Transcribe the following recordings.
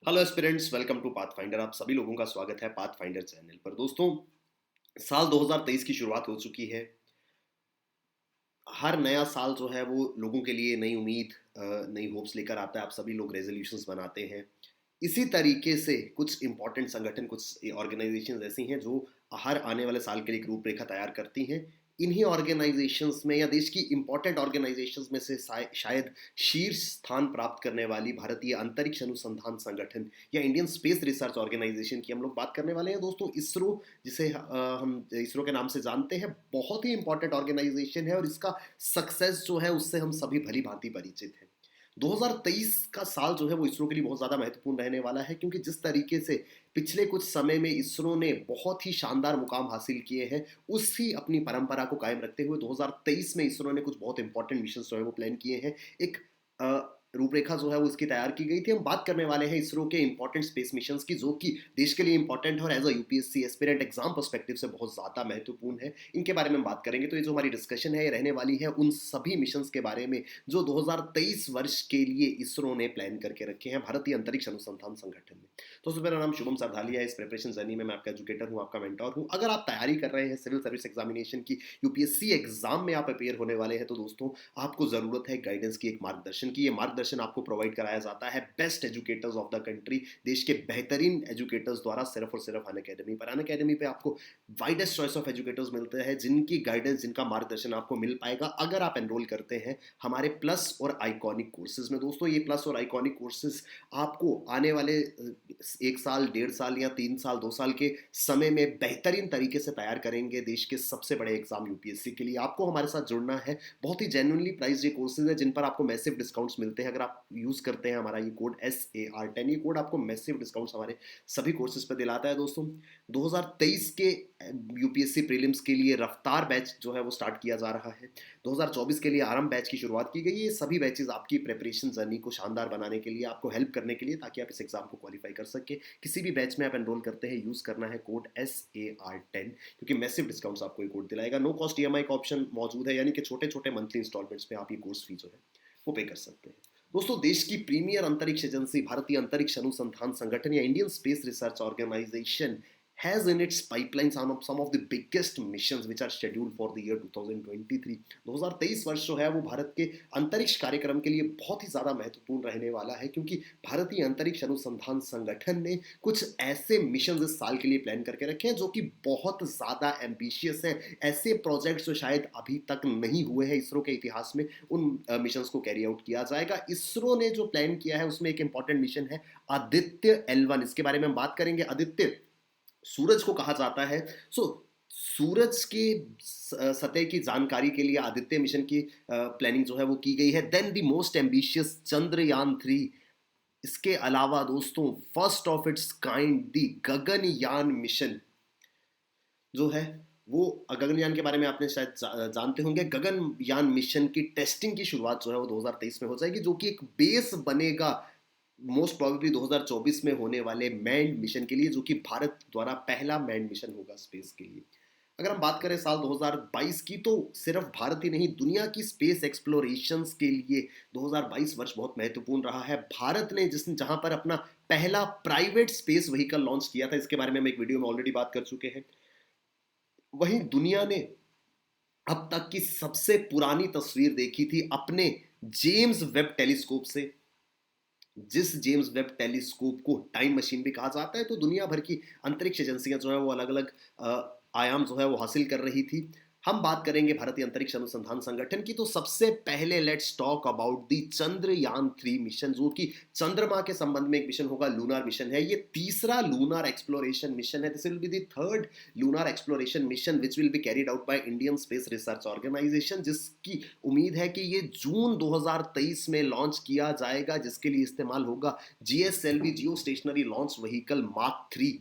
Hello aspirants, welcome to Pathfinder. आप सभी लोगों का स्वागत है पाथफाइंडर चैनल पर। दोस्तों, साल 2023 की शुरुआत हो चुकी है। हर नया साल जो है वो लोगों के लिए नई उम्मीद, नई होप्स लेकर आता है। आप सभी लोग रेजोल्यूशंस बनाते हैं। इसी तरीके से कुछ इंपॉर्टेंट संगठन, कुछ ऑर्गेनाइजेशंस ऐसी हैं जो हर आने वाले साल के लिए एक रूपरेखा तैयार करती हैं। इन्हीं ऑर्गेनाइजेशंस में या देश की इंपॉर्टेंट ऑर्गेनाइजेशंस में से शायद शीर्ष स्थान प्राप्त करने वाली भारतीय अंतरिक्ष अनुसंधान संगठन या इंडियन स्पेस रिसर्च ऑर्गेनाइजेशन की हम लोग बात करने वाले हैं। दोस्तों, इसरो, जिसे हम इसरो के नाम से जानते हैं, बहुत ही इंपॉर्टेंट ऑर्गेनाइजेशन है और इसका सक्सेस जो है उससे हम सभी भली भांति परिचित हैं। 2023 का साल जो है वो इसरो के लिए बहुत ज़्यादा महत्वपूर्ण रहने वाला है, क्योंकि जिस तरीके से पिछले कुछ समय में इसरो ने बहुत ही शानदार मुकाम हासिल किए हैं, उसी अपनी परंपरा को कायम रखते हुए 2023 में इसरो ने कुछ बहुत इंपॉर्टेंट मिशन जो है वो प्लान किए हैं। एक रूपरेखा जो है वो इसकी तैयार की गई थी। हम बात करने वाले हैं इसरो के इंपॉर्टेंट स्पेस मिशन की, जो कि देश के लिए इंपॉर्टेंट है और as a UPSC aspirant exam perspective से बहुत ज़्यादा महत्वपूर्ण है। इनके बारे में हम बात करेंगे। तो ये जो हमारी डिस्कशन है ये रहने वाली है उन सभी मिशन के बारे में जो 2023 वर्ष के लिए इसरो ने प्लान करके रखे हैं भारतीय अंतरिक्ष अनुसंधान संगठन में। तो सबसे मेरा नाम शुभम सरधालिया है। इस प्रिपरेशन जर्नी में मैं आपका एजुकेटर हूँ, आपका मेंटोर हूँ। अगर आप तैयारी कर रहे हैं सिविल सर्विस एग्जामिनेशन की, यूपीएससी एग्जाम में आप अपेयर होने वाले हैं, तो दोस्तों आपको ज़रूरत है गाइडेंस की, एक मार्गदर्शन की। ये मार्गदर्शन आपको प्रोवाइड कराया जाता है best educators of the country, देश के बेहतरीन एजुकेटर्स द्वारा, सिर्फ और सिर्फ अनअकैडमी पर। अनअकैडमी पे आपको वाइडेस्ट चॉइस ऑफ एजुकेटर्स मिलते हैं, जिनकी गाइडेंस, जिनका मार्गदर्शन आपको मिल पाएगा अगर आप एनरोल करते हैं हमारे प्लस और आइकॉनिक कोर्सेज में। दोस्तों, ये प्लस और आइकॉनिक कोर्सेज आपको आने वाले 1 साल, 1.5 साल या 3 साल, 2 साल के समय में बेहतरीन तरीके से तैयार करेंगे देश के सबसे बड़े एग्जाम यूपीएससी के लिए। आपको हमारे साथ जुड़ना है। बहुत ही जेन्युइनली प्राइस ये कोर्सेज है जिन पर आपको मैसिव डिस्काउंट्स मिलते हैं। अगर आप यूज़ करते हैं हमारा ये कोड SAR10, ये कोड आपको मैसिव डिस्काउंट्स हमारे सभी कोर्सेज पर दिलाता है। दोस्तों, 2023 के यूपीएससी प्रीलिम्स के लिए रफ्तार बैच जो है वो स्टार्ट किया जा रहा है। 2024 के लिए आरंभ बैच की शुरुआत की गई है। ये सभी बैचेज आपकी प्रिपरेशन जर्नी को शानदार बनाने के लिए, आपको हेल्प करने के लिए, ताकि आप इस एग्जाम को क्वालिफाई कर सके। किसी भी बैच में आप एनरोल करते हैं, यूज़ करना है कोड SAR10, क्योंकि मैसिव डिस्काउंट्स आपको ये कोड दिलाएगा। नो कॉस्ट EMI का ऑप्शन मौजूद है, यानी कि छोटे छोटे मंथली इंस्टॉलमेंट्स पे आप ये कोर्स फी जो है वो पे कर सकते हैं। दोस्तों, देश की प्रीमियर अंतरिक्ष एजेंसी भारतीय अंतरिक्ष अनुसंधान संगठन या Indian space research organisation has in its pipeline some of the biggest missions which are scheduled for the year 2023। 2023 वर्ष जो है वो भारत के अंतरिक्ष कार्यक्रम के लिए बहुत ही ज़्यादा महत्वपूर्ण रहने वाला है, क्योंकि भारतीय अंतरिक्ष अनुसंधान संगठन ने कुछ ऐसे मिशन इस साल के लिए प्लान करके रखे हैं जो कि बहुत ज़्यादा एम्बिशियस हैं। ऐसे प्रोजेक्ट्स जो शायद अभी तक नहीं हुए हैं इसरो के इतिहास में, उन मिशन को कैरी आउट किया जाएगा। इसरो ने जो प्लान किया है उसमें एक इंपॉर्टेंट मिशन है आदित्य L1। इसके बारे में हम बात करेंगे। आदित्य सूरज को कहा जाता है। सूरज के सतह की जानकारी के लिए आदित्य मिशन की प्लानिंग जो है वो की गई है। Then the most ambitious Chandrayaan 3। इसके अलावा दोस्तों, first of its kind the Gaganyaan mission जो है वो, गगनयान के बारे में आपने शायद जानते होंगे। गगनयान मिशन की टेस्टिंग की शुरुआत जो है वो 2023 में हो जाएगी, जो कि एक बेस बनेगा मोस्ट प्रोबेबली 2024 में होने वाले मैंड मिशन के लिए, जो कि भारत द्वारा पहला मैंड मिशन होगा स्पेस के लिए। अगर हम बात करें साल 2022 की, तो सिर्फ भारत ही नहीं, दुनिया की स्पेस एक्सप्लोरेशंस के लिए 2022 वर्ष बहुत महत्वपूर्ण रहा है। भारत ने जहां पर अपना पहला प्राइवेट स्पेस व्हीकल लॉन्च किया था, इसके बारे में हम एक वीडियो में ऑलरेडी बात कर चुके हैं। वहीं दुनिया ने अब तक की सबसे पुरानी तस्वीर देखी थी अपने जेम्स वेब टेलीस्कोप से। जिस जेम्स वेब टेलीस्कोप को टाइम मशीन भी कहा जाता है, तो दुनिया भर की अंतरिक्ष एजेंसियां जो है वो अलग अलग आयाम जो है वो हासिल कर रही थी। हम बात करेंगे भारतीय अंतरिक्ष अनुसंधान संगठन की। तो सबसे पहले let's talk about the Chandrayaan 3 mission, जो कि चंद्रमा के संबंध में एक मिशन होगा। लूनार मिशन है ये, तीसरा लूनार एक्सप्लोरेशन मिशन है। This will be the third lunar exploration mission which will be carried out by Indian space research organisation, जिसकी उम्मीद है कि ये जून 2023 में लॉन्च किया जाएगा, जिसके लिए इस्तेमाल होगा GSLV, geo stationary launch vehicle mark 3।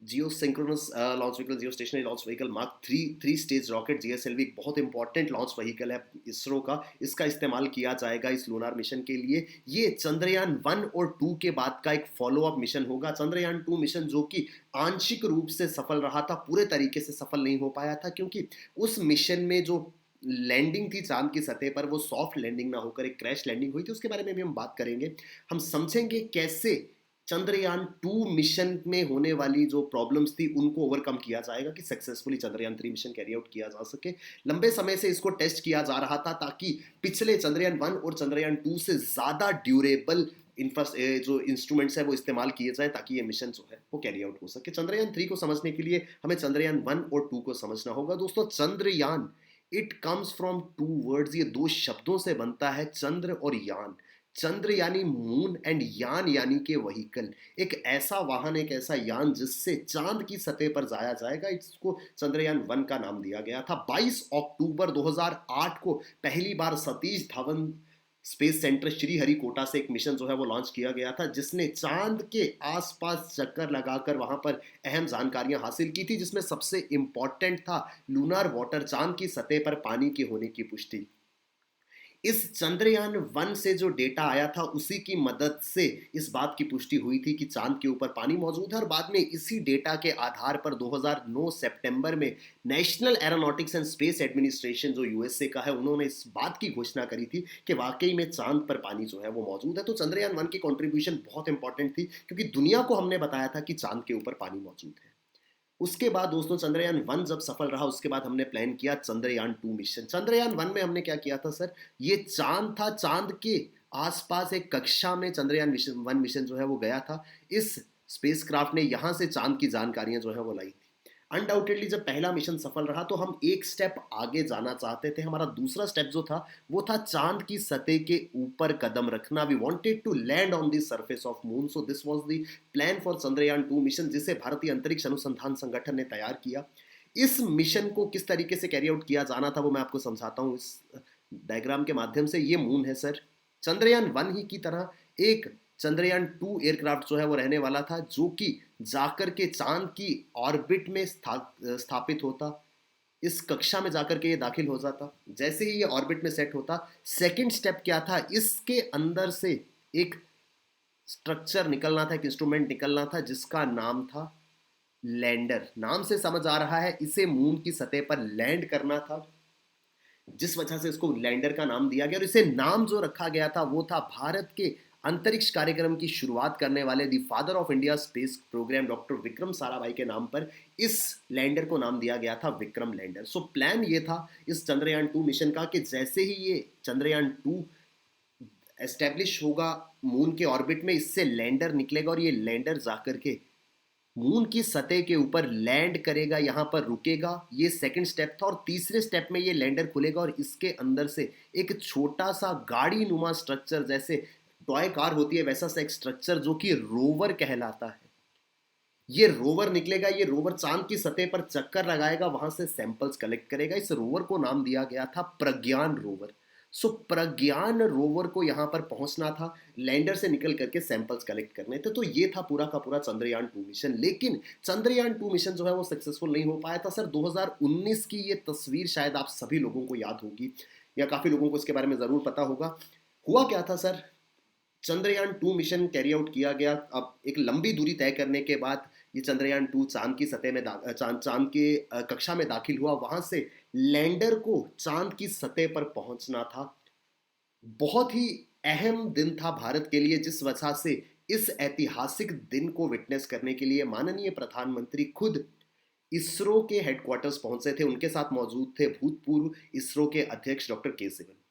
Geo synchronous launch vehicle, geo stationary launch vehicle mark 3 stage rocket GSLV एक बहुत इंपॉर्टेंट लॉन्च व्हीकल है इसरो का। इसका इस्तेमाल किया जाएगा इस लूनार मिशन के लिए। ये चंद्रयान 1 और 2 के बाद का एक फॉलोअप मिशन होगा। चंद्रयान 2 मिशन जो कि आंशिक रूप से सफल रहा था, पूरे तरीके से सफल नहीं हो पाया था, क्योंकि उस मिशन में जो लैंडिंग थी चांद की सतह पर वो सॉफ्ट लैंडिंग ना होकर एक क्रैश लैंडिंग हुई थी, उसके बारे में भी हम बात करेंगे। हम समझेंगे कैसे चंद्रयान 2 मिशन में होने वाली जो प्रॉब्लम्स थी उनको ओवरकम किया जाएगा कि successfully Chandrayaan 3 mission carry out किया जा सके। लंबे समय से इसको टेस्ट किया जा रहा था ताकि पिछले चंद्रयान 1 और चंद्रयान 2 से ज़्यादा ड्यूरेबल जो इंस्ट्रूमेंट्स है वो इस्तेमाल किए जाए ताकि ये मिशन जो है वो कैरी आउट हो सके। चंद्रयान 3 को समझने के लिए हमें चंद्रयान 1 और 2 को समझना होगा। दोस्तों, Chandrayaan it comes from two words, ये दो शब्दों से बनता है, चंद्र और यान। चंद्र यानी मून एंड यान यानी के व्हीकल, एक ऐसा वाहन, एक ऐसा यान जिससे चांद की सतह पर जाया जाएगा। इसको चंद्रयान 1 का नाम दिया गया था। 22 अक्टूबर 2008 को पहली बार सतीश धवन स्पेस सेंटर श्रीहरिकोटा से एक मिशन जो है वो लॉन्च किया गया था, जिसने चांद के आसपास चक्कर लगाकर वहां पर अहम जानकारियां हासिल की थी, जिसमें सबसे इंपॉर्टेंट था लूनार वाटर, चांद की सतह पर पानी के होने की पुष्टि। इस चंद्रयान 1 से जो डेटा आया था उसी की मदद से इस बात की पुष्टि हुई थी कि चांद के ऊपर पानी मौजूद है, और बाद में इसी डेटा के आधार पर 2009 सितंबर में national aeronautics and space administration जो यूएसए का है, उन्होंने इस बात की घोषणा करी थी कि वाकई में चांद पर पानी जो है वो मौजूद है। तो चंद्रयान 1 की कंट्रीब्यूशन बहुत इंपॉर्टेंट थी क्योंकि दुनिया को हमने बताया था कि चांद के ऊपर पानी मौजूद है। उसके बाद दोस्तों चंद्रयान 1 जब सफल रहा, उसके बाद हमने प्लान किया चंद्रयान 2 मिशन। चंद्रयान 1 में हमने क्या किया था सर, ये चांद था, चांद के आसपास एक कक्षा में चंद्रयान मिशन 1 मिशन जो है वो गया था। इस स्पेसक्राफ्ट ने यहां से चांद की जानकारियां जो है वो लाई थी। अनडाउटेडली जब पहला मिशन सफल रहा तो हम एक स्टेप आगे जाना चाहते थे। हमारा दूसरा स्टेप जो था वो था चांद की सतह के ऊपर कदम रखना। We wanted to land on the surface of moon, so this was the plan for Chandrayaan 2 mission, जिसे भारतीय अंतरिक्ष अनुसंधान संगठन ने तैयार किया। इस मिशन को किस तरीके से कैरी आउट किया जाना था वो मैं आपको समझाता हूँ इस डायग्राम के माध्यम से। ये मून है सर। चंद्रयान 1 ही की तरह एक चंद्रयान 2 एयरक्राफ्ट जो है वो रहने वाला था, जो कि जाकर के चांद की ऑर्बिट में स्थापित होता। इस कक्षा में जाकर के ये दाखिल हो जाता। जैसे ही ये ऑर्बिट में सेट होता, सेकंड स्टेप क्या था, इसके अंदर से एक स्ट्रक्चर निकलना था, एक इंस्ट्रूमेंट निकलना था जिसका नाम था लैंडर। नाम से समझ आ रहा है इसे मून की सतह पर लैंड करना था, जिस वजह से इसको लैंडर का नाम दिया गया। और इसे नाम जो रखा गया था वो था भारत के अंतरिक्ष कार्यक्रम की शुरुआत करने वाले the father of India space programme doctor Vikram Sarabhai के नाम पर इस लैंडर को नाम दिया गया था विक्रम लैंडर। सो प्लान ये था इस चंद्रयान 2 मिशन का कि जैसे ही ये चंद्रयान 2 एस्टेब्लिश होगा मून के ऑर्बिट में, इससे लैंडर निकलेगा और ये लैंडर जाकर के मून की सतह के ऊपर लैंड करेगा, यहाँ पर रुकेगा। ये सेकंड स्टेप था। और तीसरे स्टेप में ये लैंडर खुलेगा और इसके अंदर से एक छोटा सा गाड़ी नुमा स्ट्रक्चर, जैसे टॉय कार होती है वैसा सा एक स्ट्रक्चर जो कि रोवर कहलाता है, ये रोवर निकलेगा। ये रोवर चांद की सतह पर चक्कर लगाएगा, वहां से सैंपल्स कलेक्ट करेगा। इस रोवर को नाम दिया गया था प्रज्ञान रोवर। सो प्रज्ञान रोवर को यहां पर पहुंचना था, लैंडर से निकल करके सैंपल्स कलेक्ट करने थे। तो ये था पूरा का पूरा चंद्रयान 2 मिशन। लेकिन चंद्रयान 2 मिशन जो है वो सक्सेसफुल नहीं हो पाया था सर। 2019 की ये तस्वीर शायद आप सभी लोगों को याद होगी, या काफी लोगों को इसके बारे में जरूर पता होगा। हुआ क्या था sir, Chandrayaan 2 mission carry out किया गया। अब एक लंबी दूरी तय करने के बाद ये चंद्रयान 2 चांद की सतह में चांद के कक्षा में दाखिल हुआ। वहां से लैंडर को चांद की सतह पर पहुंचना था। बहुत ही अहम दिन था भारत के लिए, जिस वजह से इस ऐतिहासिक दिन को विटनेस करने के लिए माननीय प्रधानमंत्री खुद इसरो के हेडक्वार्टर्स पहुंचे थे। उनके साथ मौजूद थे भूतपूर्व इसरो के अध्यक्ष डॉक्टर के सिवन।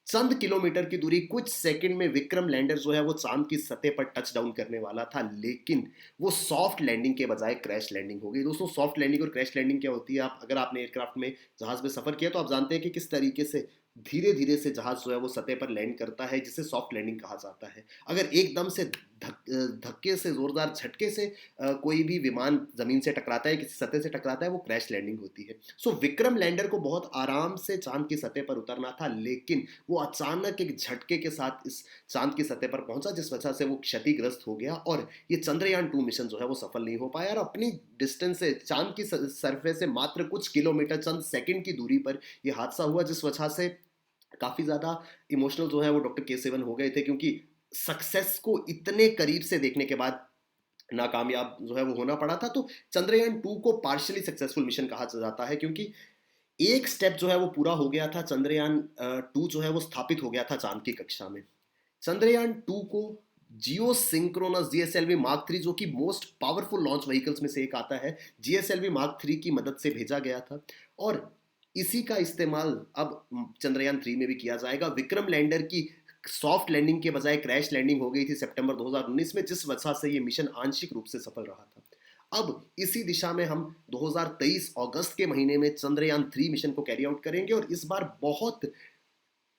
चंद किलोमीटर की दूरी, कुछ सेकंड में विक्रम लैंडर जो है वो चांद की सतह पर टच डाउन करने वाला था, लेकिन वो सॉफ्ट लैंडिंग के बजाय क्रैश लैंडिंग हो गई। दोस्तों, सॉफ्ट लैंडिंग और क्रैश लैंडिंग क्या होती है, आप अगर आपने एयरक्राफ्ट में जहाज में सफर किया तो आप जानते हैं कि किस तरीके से धीरे धीरे से जहाज जो है वो सतह पर लैंड करता है, जिसे सॉफ्ट लैंडिंग कहा जाता है। अगर एकदम से धक्के से, जोरदार झटके से कोई भी विमान जमीन से टकराता है, किसी सतह से टकराता है, वो क्रैश लैंडिंग होती है। सो विक्रम लैंडर को बहुत आराम से चांद की सतह पर उतरना था, लेकिन वो अचानक एक झटके के साथ इस चांद की सतह पर पहुंचा, जिस वजह से वो क्षतिग्रस्त हो गया और ये चंद्रयान 2 मिशन जो है वो सफल नहीं हो पाया। और अपनी डिस्टेंस से, चांद की सरफेस से मात्र कुछ किलोमीटर, चंद सेकंड की दूरी पर यह हादसा हुआ, जिस वजह से काफी ज्यादा इमोशनल जो है वो डॉक्टर के सेवन हो गए थे, क्योंकि सक्सेस को इतने करीब से देखने के बाद नाकामयाब जो है वो होना पड़ा था। तो चंद्रयान 2 को पार्शियली सक्सेसफुल मिशन कहा जाता है, क्योंकि एक स्टेप जो है वो पूरा हो गया था, चंद्रयान 2 जो है वो स्थापित हो गया था चांद की कक्षा में। चंद्रयान 2 को जियो सिंक्रोनस जीएसएलवी मार्क 3, जो कि मोस्ट पावरफुल लॉन्च व्हीकल्स में से एक आता है, जीएसएलवी मार्क 3 की मदद से भेजा गया था। और इसी का इस्तेमाल अब चंद्रयान 3 में भी किया जाएगा। विक्रम लैंडर की सॉफ्ट लैंडिंग के बजाय क्रैश लैंडिंग हो गई थी सितंबर 2019 में, जिस वजह से ये मिशन आंशिक रूप से सफल रहा था। अब इसी दिशा में हम 2023 अगस्त के महीने में चंद्रयान 3 मिशन को कैरी आउट करेंगे, और इस बार बहुत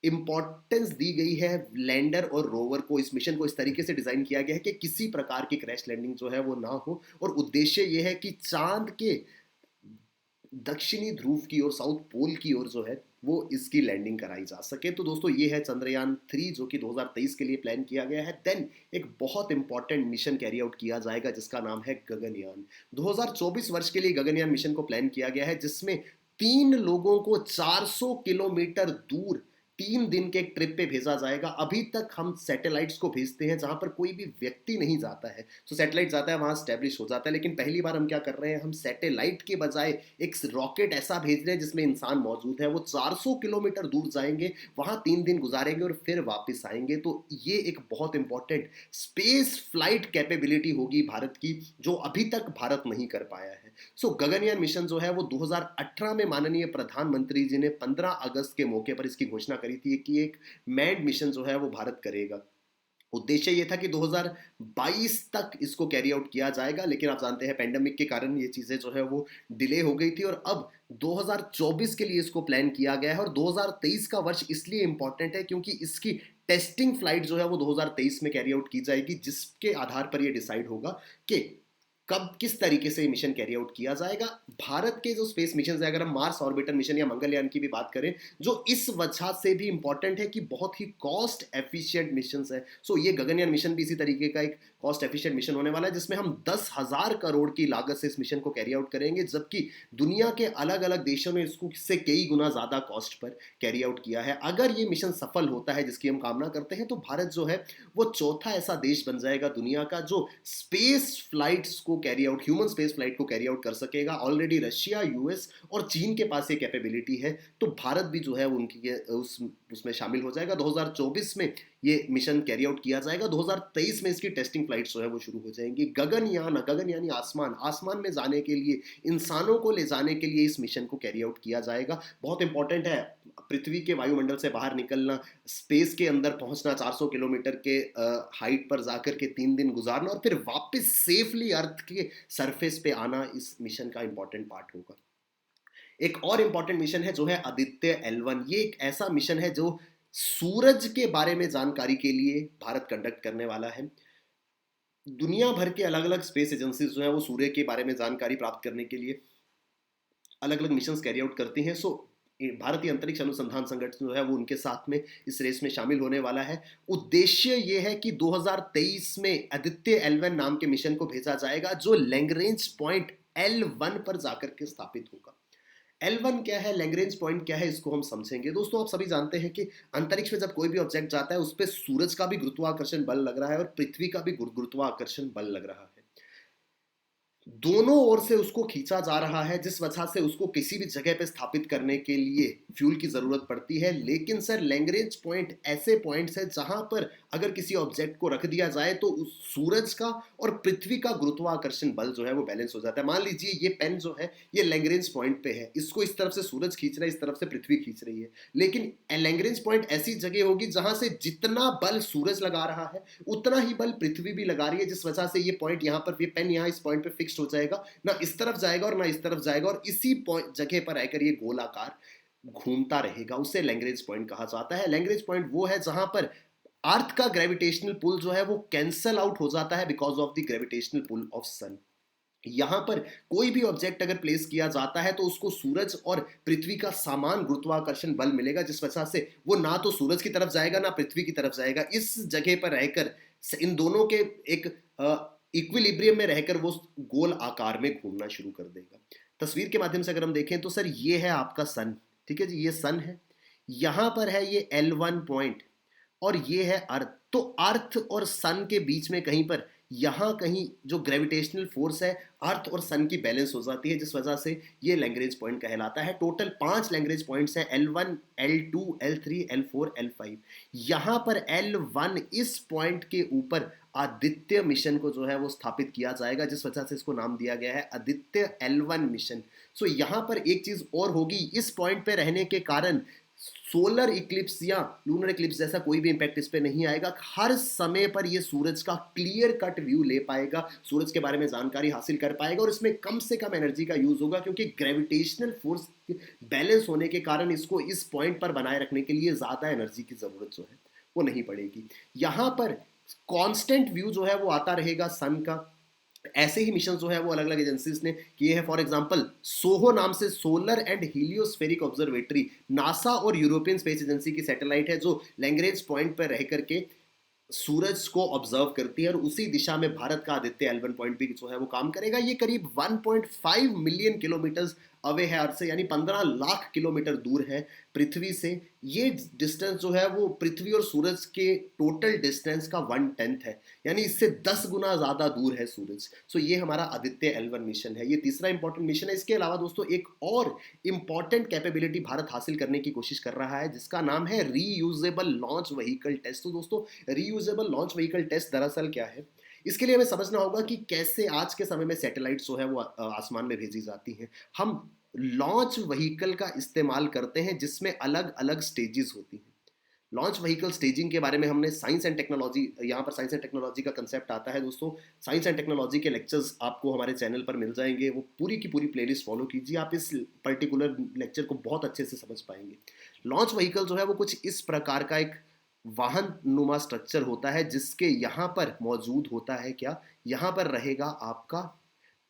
इंपॉर्टेंस दी गई है लैंडर और रोवर को। इस मिशन को इस तरीके से डिजाइन किया गया है कि किसी प्रकार की क्रैश लैंडिंग जो है वो ना हो, और उद्देश्य ये है कि चांद के दक्षिणी ध्रुव की ओर, साउथ पोल की ओर जो है वो इसकी लैंडिंग कराई जा सके। तो दोस्तों ये है चंद्रयान 3 जो कि 2023 के लिए प्लान किया गया है। देन एक बहुत इंपॉर्टेंट मिशन कैरी आउट किया जाएगा जिसका नाम है गगनयान। 2024 वर्ष के लिए गगनयान मिशन को प्लान किया गया है, जिसमें 3 लोगों को 400 किलोमीटर दूर 3 दिन के एक ट्रिप पे भेजा जाएगा। अभी तक हम सैटेलाइट्स को भेजते हैं जहां पर कोई भी व्यक्ति नहीं जाता है, तो सैटेलाइट जाता है वहां स्टैब्लिश हो जाता है, लेकिन पहली बार हम क्या कर रहे हैं, हम सैटेलाइट के बजाय एक रॉकेट ऐसा भेज रहे हैं जिसमें इंसान मौजूद है। वो 400 किलोमीटर दूर जाएंगे, वहां 3 दिन गुजारेंगे और फिर वापस आएंगे। तो ये एक बहुत इंपॉर्टेंट स्पेस फ्लाइट कैपेबिलिटी होगी भारत की, जो अभी तक भारत नहीं कर पाया है। सो गगनयान मिशन जो है वो 2018 में माननीय प्रधानमंत्री जी ने 15 अगस्त के मौके पर इसकी घोषणा करी थी कि एक मैन्ड मिशन जो है वो भारत करेगा। उद्देश्य ये था कि 2022 तक इसको कैरी आउट किया जाएगा, लेकिन आप जानते हैं पेंडेमिक के कारण ये चीज़ें जो है वो डिले हो गई थी, और अब 2024 के लिए इसको प्लान किया गया है। और 2023 का वर्ष इसलिए इंपॉर्टेंट है क्योंकि इसकी टेस्टिंग फ्लाइट जो है वो 2023 में कैरी आउट की जाएगी, जिसके आधार पर यह डिसाइड होगा कि कब किस तरीके से मिशन कैरी आउट किया जाएगा। भारत के जो स्पेस मिशन है, अगर हम मार्स ऑर्बिटर मिशन या मंगलयान की भी बात करें, जो इस वजह से भी इंपॉर्टेंट है कि बहुत ही कॉस्ट एफिशिएंट मिशन है। सो ये गगनयान मिशन भी इसी तरीके का एक कॉस्ट एफिशिएंट मिशन होने वाला है, जिसमें हम 10,000 करोड़ की लागत से इस मिशन को कैरी आउट करेंगे, जबकि दुनिया के अलग अलग देशों ने इसको इससे कई गुना ज्यादा कॉस्ट पर कैरी आउट किया है। अगर ये मिशन सफल होता है, जिसकी हम कामना करते हैं, तो भारत जो है वो चौथा ऐसा देश बन जाएगा दुनिया का जो स्पेस फ्लाइट्स को carry out, human space flight को कैरी आउट कर सकेगा। ऑलरेडी रशिया, यूएस और चीन के पास ये कैपेबिलिटी है, तो भारत भी जो है उनकी उसमें शामिल हो जाएगा। 2024 में ये मिशन कैरी आउट किया जाएगा, 2023 में इसकी टेस्टिंग फ्लाइट्स जो है वो शुरू हो जाएंगी। गगनयान, गगन यानी आसमान, आसमान में जाने के लिए, इंसानों को ले जाने के लिए इस मिशन को कैरी आउट किया जाएगा। बहुत इंपॉर्टेंट है पृथ्वी के वायुमंडल से बाहर निकलना, स्पेस के अंदर पहुंचना, 400 किलोमीटर के हाइट पर जाकर के 3 दिन गुजारना, और फिर वापस सेफली अर्थ के सरफेस पे आना इस मिशन का इंपॉर्टेंट पार्ट होगा। एक और इंपॉर्टेंट मिशन है जो है आदित्य L1। ये एक ऐसा मिशन है जो सूरज के बारे में जानकारी के लिए भारत कंडक्ट करने वाला है। दुनिया भर के अलग अलग स्पेस एजेंसीज जो है वो सूर्य के बारे में जानकारी प्राप्त करने के लिए अलग अलग मिशन कैरी आउट करती हैं। सो भारतीय अंतरिक्ष अनुसंधान संगठन जो है वो उनके साथ में इस रेस में शामिल होने वाला है। उद्देश्य ये है कि 2023 में आदित्य L1 नाम के मिशन को भेजा जाएगा, जो लैग्रेंज पॉइंट L1 पर जाकर के स्थापित होगा। L1 क्या है, लैग्रेंज पॉइंट क्या है, इसको हम समझेंगे। दोस्तों आप सभी जानते हैं कि अंतरिक्ष में जब कोई भी ऑब्जेक्ट जाता है, उस पर सूरज का भी गुरुत्वाकर्षण बल लग रहा है और पृथ्वी का भी गुरुत्वाकर्षण बल लग रहा है। दोनों ओर से उसको खींचा जा रहा है, जिस वजह से उसको किसी भी जगह पे स्थापित करने के लिए फ्यूल की जरूरत पड़ती है। लेकिन सर लैग्रेंज पॉइंट ऐसे पॉइंट्स है जहां पर अगर किसी ऑब्जेक्ट को रख दिया जाए तो उस सूरज का और पृथ्वी का गुरुत्वाकर्षण बल जो है वो बैलेंस हो जाता है। मान लीजिए ये पेन जो है ये लैग्रेंज पॉइंट पे है, इसको इस तरफ से सूरज खींच रहा है, इस तरफ से पृथ्वी खींच रही है, लेकिन लैग्रेंज पॉइंट ऐसी जगह होगी जहां से जितना बल सूरज लगा रहा है उतना ही बल पृथ्वी भी लगा रही है, जिस वजह से ये पॉइंट यहाँ पर, ये पेन यहाँ इस पॉइंट पे फिक्स्ड हो जाएगा, ना इस तरफ जाएगा और ना इस तरफ जाएगा, और इसी जगह पर आकर ये गोलाकार घूमता रहेगा। उसे लैग्रेंज पॉइंट कहा जाता है। लैग्रेंज पॉइंट वो है जहां पर अर्थ का ग्रेविटेशनल पुल जो है वो कैंसल आउट हो जाता है because of the gravitational pull of sun. यहां पर कोई भी ऑब्जेक्ट अगर प्लेस किया जाता है तो उसको सूरज और पृथ्वी का समान गुरुत्वाकर्षण बल मिलेगा, जिस वजह से वो ना तो सूरज की तरफ जाएगा ना पृथ्वी की तरफ जाएगा। इस जगह पर रहकर इन दोनों के एक इक्विलिब्रियम में रहकर वो गोल आकार में घूमना शुरू कर देगा। तस्वीर के माध्यम से अगर हम देखें तो सर ये है आपका सन, ठीक है जी, ये सन है, यहां पर है ये L1 पॉइंट और ये है अर्थ। तो अर्थ और सन के बीच में कहीं पर यहाँ कहीं जो ग्रेविटेशनल फोर्स है अर्थ और सन की बैलेंस हो जाती है, जिस वजह से ये लैग्रेंज पॉइंट कहलाता है। टोटल 5 लैग्रेंज पॉइंट्स हैं, L1, L2, L3, L4, L5। यहाँ पर L1 इस पॉइंट के ऊपर आदित्य मिशन को जो है वो स्थापित किया जाएगा, जिस वजह से इसको नाम दिया गया है आदित्य L1 मिशन। सो यहाँ पर एक चीज और होगी, इस पॉइंट पे रहने के कारण सोलर इक्लिप्स या लूनर इक्लिप्स जैसा कोई भी इंपैक्ट इस पे नहीं आएगा। हर समय पर ये सूरज का क्लियर कट व्यू ले पाएगा, सूरज के बारे में जानकारी हासिल कर पाएगा, और इसमें कम से कम एनर्जी का यूज होगा, क्योंकि ग्रेविटेशनल फोर्स बैलेंस होने के कारण इसको इस पॉइंट पर बनाए रखने के लिए ज्यादा एनर्जी की जरूरत जो है वो नहीं पड़ेगी। यहां पर कांस्टेंट व्यू जो है वो आता रहेगा सन का। ऐसे ही मिशन जो है वो अलग अलग एजेंसीज ने किए हैं। फॉर एग्जांपल सोहो नाम से सोलर एंड हीलियोस्फेरिक ऑब्जर्वेटरी नासा और यूरोपियन स्पेस एजेंसी की सैटेलाइट है, जो लैग्रेंज पॉइंट पर रह करके सूरज को ऑब्जर्व करती है, और उसी दिशा में भारत का आदित्य L1 पॉइंट भी जो है वो काम करेगा। ये करीब 1.5 मिलियन किलोमीटर अवे है अर्थ से, यानी 15 लाख किलोमीटर दूर है पृथ्वी से। ये डिस्टेंस जो है वो पृथ्वी और सूरज के टोटल डिस्टेंस का 1/10 है, यानी इससे 10 गुना ज्यादा दूर है सूरज। सो ये हमारा आदित्य L1 मिशन है, ये तीसरा इंपॉर्टेंट मिशन है। इसके अलावा दोस्तों एक और इंपॉर्टेंट कैपेबिलिटी भारत हासिल करने की कोशिश कर रहा है, जिसका नाम है रीयूजेबल लॉन्च व्हीकल टेस्ट। तो दोस्तों रीयूजेबल लॉन्च व्हीकल टेस्ट दरअसल क्या है, इसके लिए हमें समझना होगा कि कैसे आज के समय में सैटेलाइट जो है वो आसमान में भेजी जाती हैं। हम लॉन्च व्हीकल का इस्तेमाल करते हैं जिसमें अलग अलग स्टेजेस होती हैं। लॉन्च व्हीकल स्टेजिंग के बारे में हमने साइंस एंड टेक्नोलॉजी, यहाँ पर साइंस एंड टेक्नोलॉजी का कंसेप्ट आता है दोस्तों। साइंस एंड टेक्नोलॉजी के लेक्चर्स आपको हमारे चैनल पर मिल जाएंगे, वो पूरी की पूरी प्लेलिस्ट फॉलो कीजिए, आप इस पर्टिकुलर लेक्चर को बहुत अच्छे से समझ पाएंगे। लॉन्च व्हीकल जो है वो कुछ इस प्रकार का एक वाहन नुमा स्ट्रक्चर होता है, जिसके यहाँ पर मौजूद होता है क्या, यहाँ पर रहेगा आपका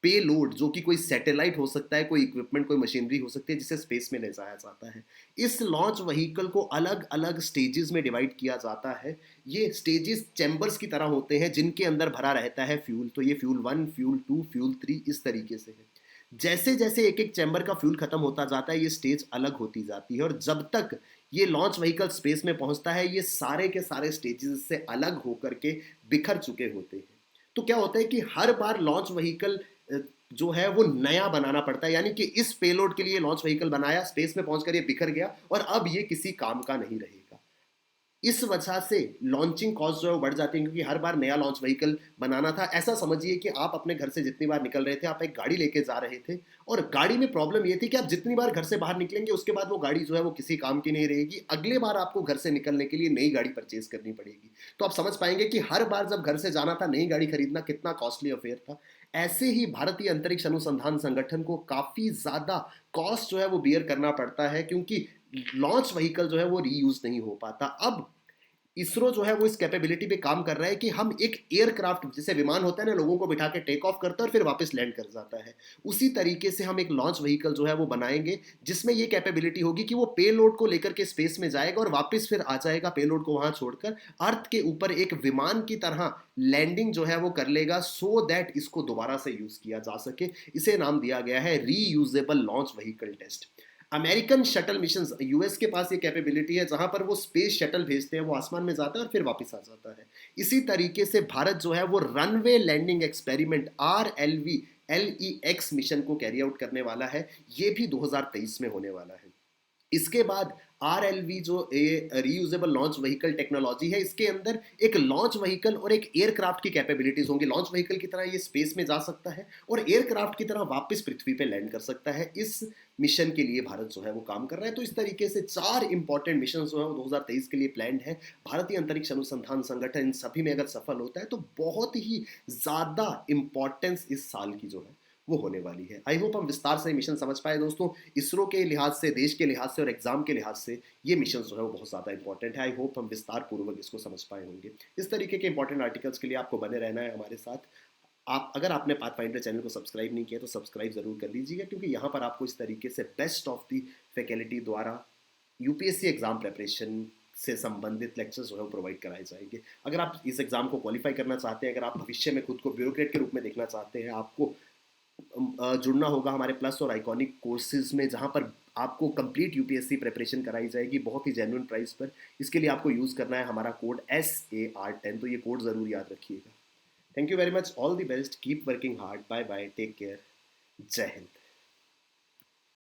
पेलोड, जो कि कोई सैटेलाइट हो सकता है, कोई इक्विपमेंट, कोई मशीनरी हो सकती है, जिसे स्पेस में ले जाया जाता है। इस लॉन्च व्हीकल को अलग अलग स्टेजेस में डिवाइड किया जाता है। ये स्टेजेस चैम्बर्स की तरह होते हैं जिनके अंदर भरा रहता है फ्यूल। तो ये फ्यूल 1, फ्यूल 2, फ्यूल 3 इस तरीके से है। जैसे जैसे एक एक चैम्बर का फ्यूल खत्म होता जाता है, ये स्टेज अलग होती जाती है, और जब तक ये लॉन्च व्हीकल स्पेस में पहुंचता है, ये सारे के सारे स्टेजेस से अलग होकर के बिखर चुके होते हैं। तो क्या होता है कि हर बार लॉन्च व्हीकल जो है वो नया बनाना पड़ता है, यानी कि इस पेलोड के लिए लॉन्च व्हीकल बनाया, स्पेस में पहुंचकर ये बिखर गया, और अब ये किसी काम का नहीं रहेगा। इस वजह से लॉन्चिंग कॉस्ट जो है वो बढ़ जाती है, क्योंकि हर बार नया लॉन्च व्हीकल बनाना था। ऐसा समझिए कि आप अपने घर से जितनी बार निकल रहे थे, आप एक गाड़ी लेके जा रहे थे, और गाड़ी में प्रॉब्लम ये थी कि आप जितनी बार घर से बाहर निकलेंगे उसके बाद वो गाड़ी जो है वो किसी काम की नहीं रहेगी। अगले बार आपको घर से निकलने के लिए नई गाड़ी परचेज करनी पड़ेगी। तो आप समझ पाएंगे कि हर बार जब घर से जाना था, नई गाड़ी खरीदना कितना कॉस्टली अफेयर था। ऐसे ही भारतीय अंतरिक्ष अनुसंधान संगठन को काफी ज्यादा कॉस्ट जो है वो बियर करना पड़ता है, क्योंकि लॉन्च व्हीकल जो है वो रीयूज नहीं हो पाता। अब इसरो जो है वो इस कैपेबिलिटी पे काम कर रहा है कि हम एक एयरक्राफ्ट, जैसे विमान होता है ना, लोगों को बिठा के टेक ऑफ करता है और फिर वापस लैंड कर जाता है, उसी तरीके से हम एक लॉन्च व्हीकल जो है वो बनाएंगे, जिसमें ये कैपेबिलिटी होगी कि वो पेलोड को लेकर के स्पेस में जाएगा और वापस फिर आ जाएगा, पेलोड को वहां छोड़कर अर्थ के ऊपर एक विमान की तरह लैंडिंग जो है वो कर लेगा, सो दैट इसको दोबारा से यूज किया जा सके। इसे नाम दिया गया है reusable launch vehicle test. American shuttle mission, US के पास ये कैपेबिलिटी है, जहां पर वो स्पेस शटल भेजते हैं, वो आसमान में जाता है और फिर वापस आ जाता है। इसी तरीके से भारत जो है वो runway landing experiment RLV-LEX mission को कैरी आउट करने वाला है। ये भी 2023 में होने वाला है। इसके बाद RLV जो रीयूजेबल लॉन्च व्हीकल टेक्नोलॉजी है, इसके अंदर एक लॉन्च व्हीकल और एक एयरक्राफ्ट की कैपेबिलिटीज होंगी। लॉन्च व्हीकल की तरह ये स्पेस में जा सकता है और एयरक्राफ्ट की तरह वापस पृथ्वी पे लैंड कर सकता है। इस मिशन के लिए भारत जो है वो काम कर रहा है। तो इस तरीके से 4 इंपॉर्टेंट मिशन जो है वो 2023 के लिए प्लान्ड है। भारतीय अंतरिक्ष अनुसंधान संगठन इन सभी में अगर सफल होता है तो बहुत ही ज्यादा इंपॉर्टेंस इस साल की जो है वो होने वाली है। आई होप हम विस्तार से मिशन समझ पाए दोस्तों। इसरो के लिहाज से, देश के लिहाज से और एग्जाम के लिहाज से ये मिशन जो है वो बहुत ज़्यादा इंपॉर्टेंट है। आई होप हम विस्तार पूर्वक इसको समझ पाए होंगे। इस तरीके के इंपॉर्टेंट आर्टिकल्स के लिए आपको बने रहना है हमारे साथ। अगर आपने पाथफाइंडर चैनल को सब्सक्राइब नहीं किया तो सब्सक्राइब जरूर कर लीजिएगा, क्योंकि यहाँ पर आपको इस तरीके से बेस्ट ऑफ द फैकल्टी द्वारा यूपीएससी एग्जाम प्रेपरेशन से संबंधित लेक्चर्स जो है वो प्रोवाइड कराए जाएंगे। अगर आप इस एग्जाम को क्वालिफाई करना चाहते हैं, अगर आप भविष्य में खुद को ब्यूरोक्रेट के रूप में देखना चाहते हैं, आपको जुड़ना होगा हमारे प्लस और आइकॉनिक कोर्सेज में, जहां पर आपको कंप्लीट यूपीएससी प्रिपरेशन कराई जाएगी बहुत ही जेन्युइन प्राइस पर। इसके लिए आपको यूज़ करना है हमारा कोड SAR10, तो ये कोड ज़रूर याद रखिएगा। Thank you very much, all the best, keep working hard, bye bye, take care, जय हिंद।